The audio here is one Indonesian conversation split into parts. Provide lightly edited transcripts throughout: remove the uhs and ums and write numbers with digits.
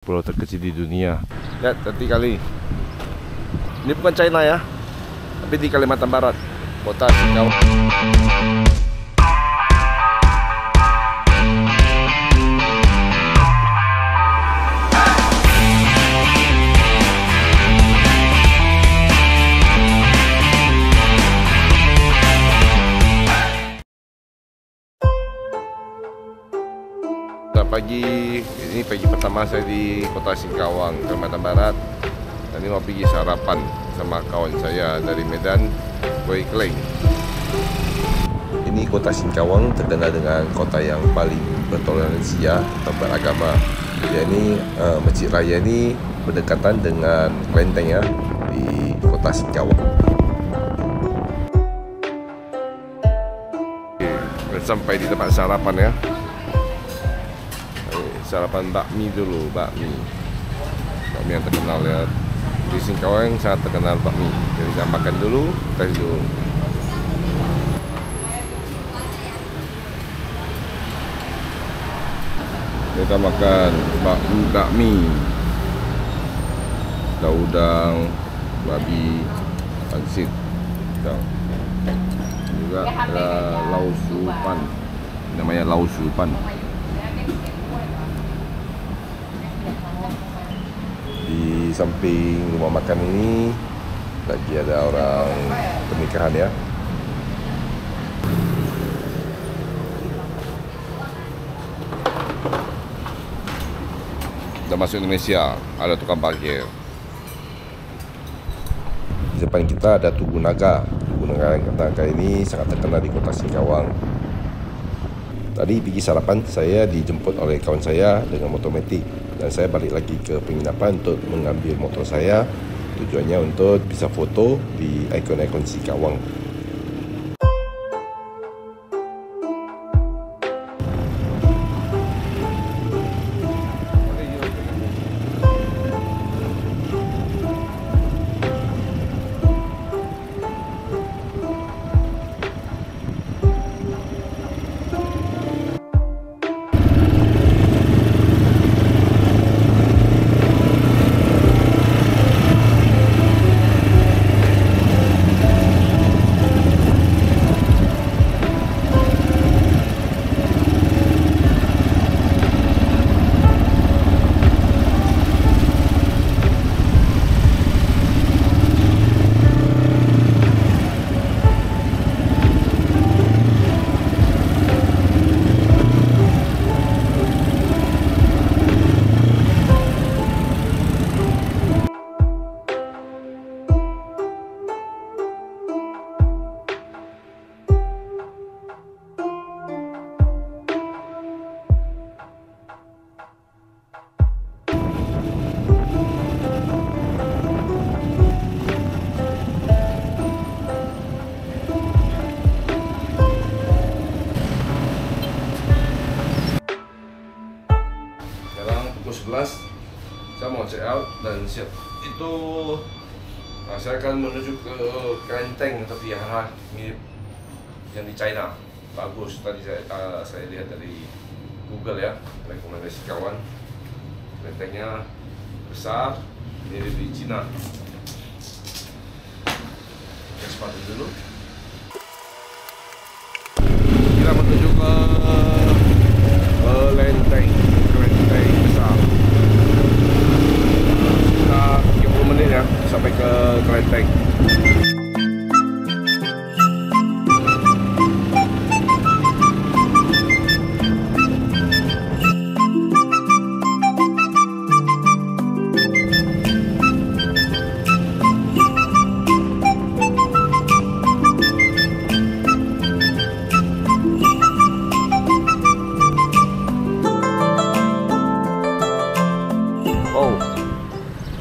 Pulau terkecil di dunia. Lihat nanti kali. Ini bukan China ya, tapi di Kalimantan Barat, kota Singkawang. Pagi ini pagi pertama saya di kota Singkawang, Kalimantan Barat. Dan ini mau pergi sarapan sama kawan saya dari Medan, Boy Kleng. Ini kota Singkawang terkenal dengan kota yang paling bertoleransi atau beragama. Jadi Masjid Raya ini berdekatan dengan kelenteng ya di kota Singkawang. Sampai di tempat sarapan ya. Sarapan bakmi dulu, bakmi yang terkenal ya di Singkawang, sangat terkenal bakmi. Jadi kita makan dulu, tes dulu. Kita makan bakmi, udang, babi, pangsit, juga ada lausupan, namanya lausupan. Di samping rumah makan ini lagi ada orang pernikahan ya. Udah masuk Indonesia, ada tukang parkir. Di depan kita ada Tugu Naga. Tugu Naga ini sangat terkenal di kota Singkawang. Tadi pergi sarapan, saya dijemput oleh kawan saya dengan motor metik. Dan saya balik lagi ke penginapan untuk mengambil motor saya. Tujuannya untuk bisa foto di ikon-ikon Singkawang. Pukul 11 saya mau check out dan siap itu. Saya akan menuju ke kelenteng tapi ya mirip yang di China, bagus. Tadi saya lihat dari Google ya, rekomendasi kawan. Kelentengnya besar, mirip di Cina. Pakai sepatu dulu. Kita menuju ke kelenteng besar. Sekitar 30 menit ya sampai ke kelenteng.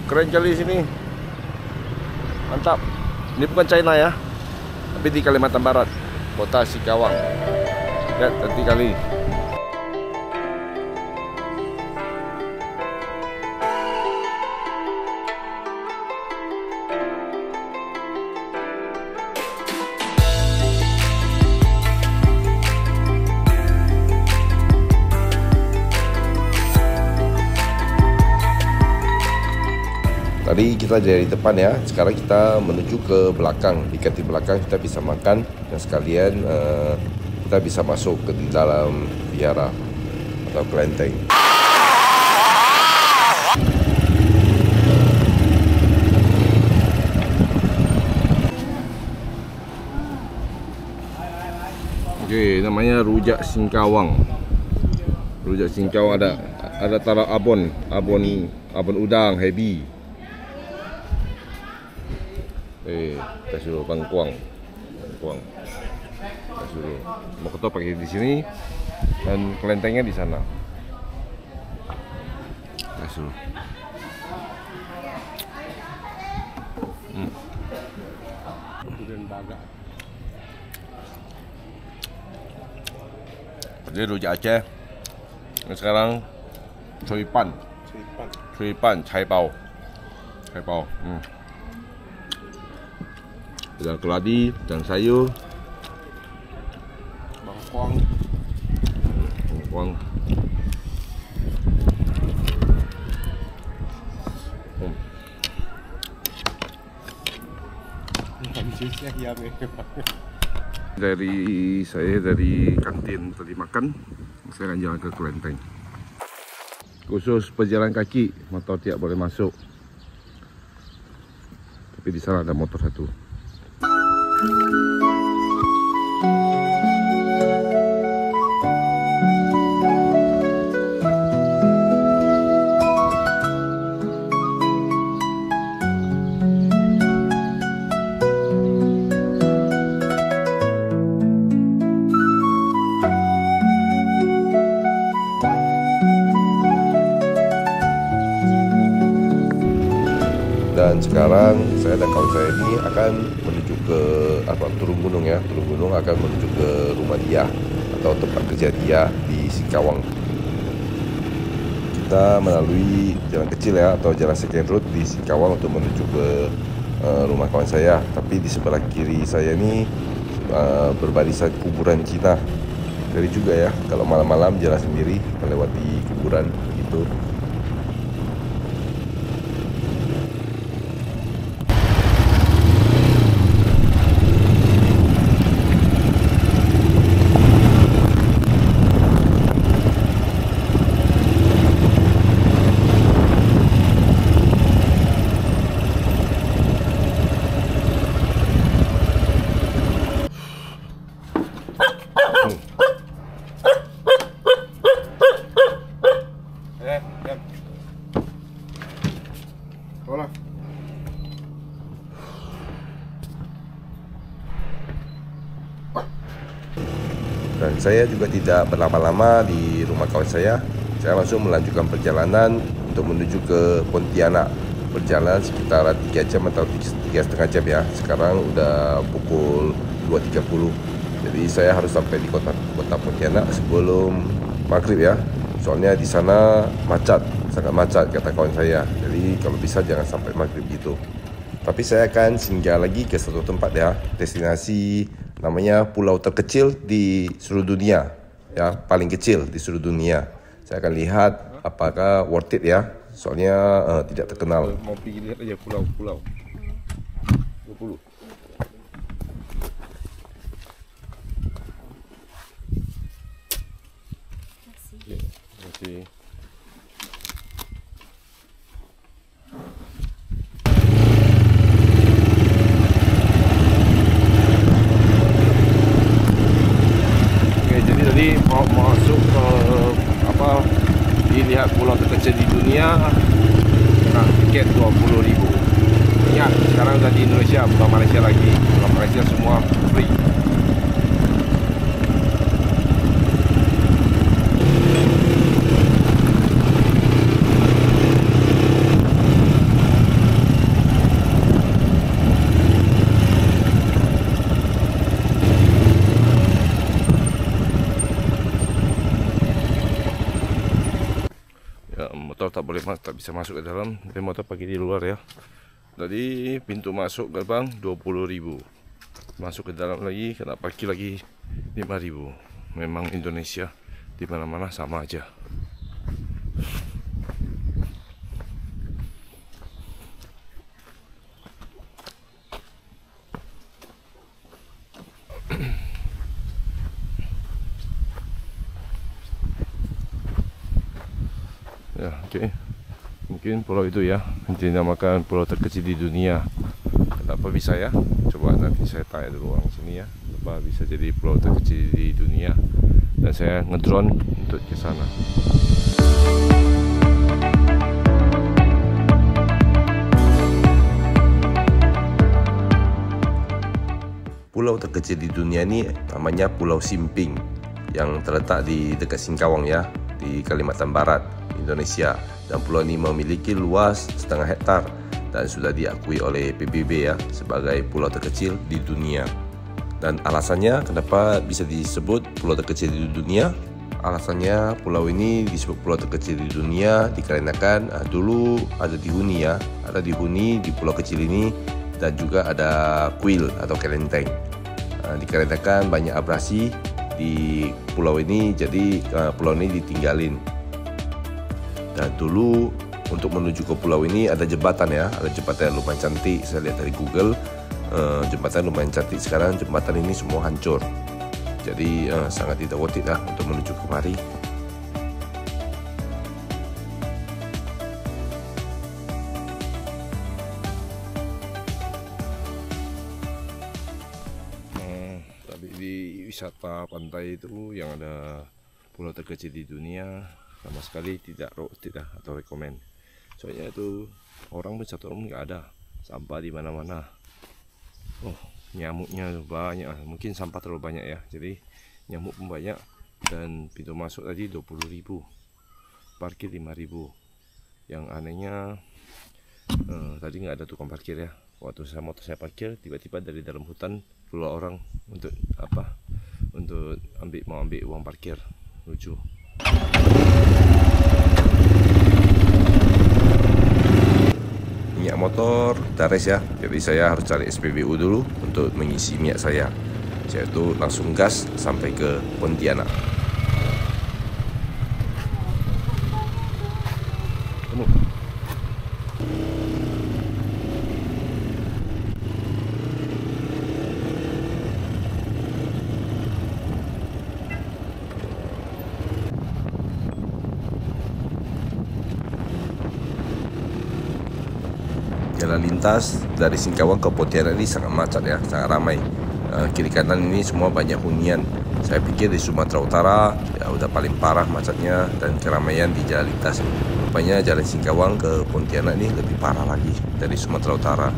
Keren kali sini, mantap. Ini bukan China ya, tapi di Kalimantan Barat, kota Singkawang. Lihat nanti kali. Tadi kita dari depan ya, sekarang kita menuju ke belakang. Di kantin belakang kita bisa makan dan sekalian kita bisa masuk ke di dalam biara atau kelenteng. Oke, namanya rujak singkawang. Rujak singkawang ada taruh abon udang heavy. Kita suruh bangkuang. Kita suruh mokoto pakai di sini dan kelentengnya di sana. Kita suruh. Jadi rujak Aceh. Sekarang cuy pan, cai pao. Udang keladi dan sayur, bangkuang. Dari kantin tadi makan, saya akan jalan ke kelenteng. Khusus pejalan kaki, motor tidak boleh masuk. Tapi di sana ada motor satu. Dan sekarang saya dan kawan saya ini akan menuju ke turun gunung ya. Turun gunung akan menuju ke rumah dia atau tempat kerja dia di Singkawang. Kita melalui jalan kecil ya atau jalan second road di Singkawang untuk menuju ke rumah kawan saya. Tapi di sebelah kiri saya ini berbarisan kuburan Cina. Ngeri juga ya kalau malam-malam jalan sendiri melewati kuburan gitu. Dan saya juga tidak berlama-lama di rumah kawan saya. Saya langsung melanjutkan perjalanan untuk menuju ke Pontianak. Perjalanan sekitar 3 jam atau 3,5 jam ya. Sekarang udah pukul 2.30. Jadi saya harus sampai di kota Pontianak sebelum maghrib ya. Soalnya di sana macet, sangat macet kata kawan saya. Jadi kalau bisa jangan sampai maghrib gitu. Tapi saya akan singgah lagi ke satu tempat ya, destinasi namanya pulau terkecil di seluruh dunia ya, paling kecil di seluruh dunia. Saya akan lihat apakah worth it ya, soalnya tidak terkenal. Mau pergi lihat aja pulau 20. Terima kasih. Jadi mau masuk ke dilihat pulau terkecil di dunia, tiket 20.000. Ingat sekarang udah di Indonesia, bukan Malaysia lagi. Kalau Malaysia semua free. Motor tak boleh tak bisa masuk ke dalam, jadi motor pergi di luar ya. Jadi pintu masuk gerbang 20.000, masuk ke dalam lagi kena parkir lagi 5.000. Memang Indonesia di mana-mana sama aja. Oke, mungkin pulau itu ya dinamakan pulau terkecil di dunia. Kenapa bisa ya? Coba nanti saya tanya dulu orang sini ya. Kenapa bisa jadi pulau terkecil di dunia? Dan saya ngedrone untuk ke sana. Pulau terkecil di dunia ini namanya Pulau Simping yang terletak di dekat Singkawang ya, di Kalimantan Barat, Indonesia. Dan pulau ini memiliki luas 0,5 hektar dan sudah diakui oleh PBB ya sebagai pulau terkecil di dunia. Dan alasannya kenapa bisa disebut pulau terkecil di dunia? Alasannya pulau ini disebut pulau terkecil di dunia dikarenakan dulu ada dihuni ya, ada dihuni di pulau kecil ini, dan juga ada kuil atau kelenteng. Dikarenakan banyak abrasi di pulau ini, jadi pulau ini ditinggalin. Dan dulu untuk menuju ke pulau ini ada jembatan ya, ada jembatan yang lumayan cantik. Saya lihat dari Google, jembatan lumayan cantik. Sekarang jembatan ini semua hancur, jadi sangat tidak worth it lah untuk menuju kemari. Di wisata pantai itu yang ada pulau terkecil di dunia sama sekali tidak atau rekomend. Soalnya itu orang satu orang nggak ada, sampah di mana-mana. Oh, nyamuknya banyak, mungkin sampah terlalu banyak ya, jadi nyamuk pun banyak. Dan pintu masuk tadi 20.000, parkir 5.000. Yang anehnya tadi nggak ada tukang parkir ya. Waktu motor saya parkir, tiba-tiba dari dalam hutan keluar orang untuk apa? Untuk mau ambil uang parkir. Lucu. Minyak motor dares ya, jadi saya harus cari SPBU dulu untuk mengisi minyak saya. Saya itu langsung gas sampai ke Pontianak. Jalan lintas dari Singkawang ke Pontianak ini sangat macet ya, sangat ramai. Kiri kanan ini semua banyak hunian. Saya pikir di Sumatera Utara ya udah paling parah macetnya dan keramaian di jalan lintas. Rupanya jalan Singkawang ke Pontianak ini lebih parah lagi dari Sumatera Utara.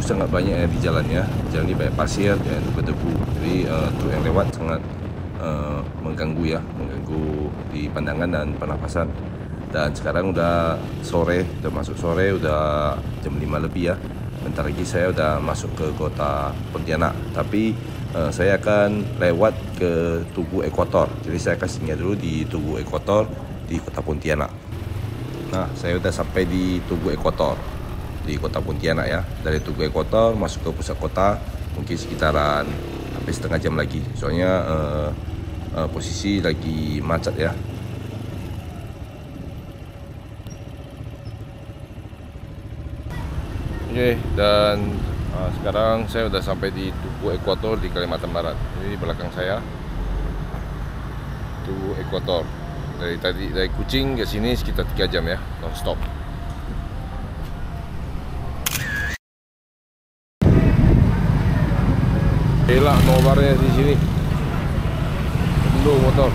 Sangat banyak ya di jalannya. Jalan ini banyak pasir dan berdebu, jadi truk yang lewat sangat mengganggu ya, mengganggu di pandangan dan pernapasan. Dan sekarang udah sore, udah masuk sore, udah jam 5 lebih ya. Bentar lagi saya udah masuk ke kota Pontianak, tapi saya akan lewat ke Tugu Ekuator. Jadi saya akan singgah dulu di Tugu Ekuator di kota Pontianak. Nah, saya udah sampai di Tugu Ekuator di kota Pontianak ya. Dari Tugu Ekuator masuk ke pusat kota mungkin sekitaran hampir setengah jam lagi, soalnya posisi lagi macet ya. Oke, dan sekarang saya udah sampai di Tugu Ekuator di Kalimantan Barat. Ini di belakang saya Tugu Ekuator. Dari Kucing ke sini sekitar 3 jam ya, non stop. Elak nobarnya di sini, penuh motor.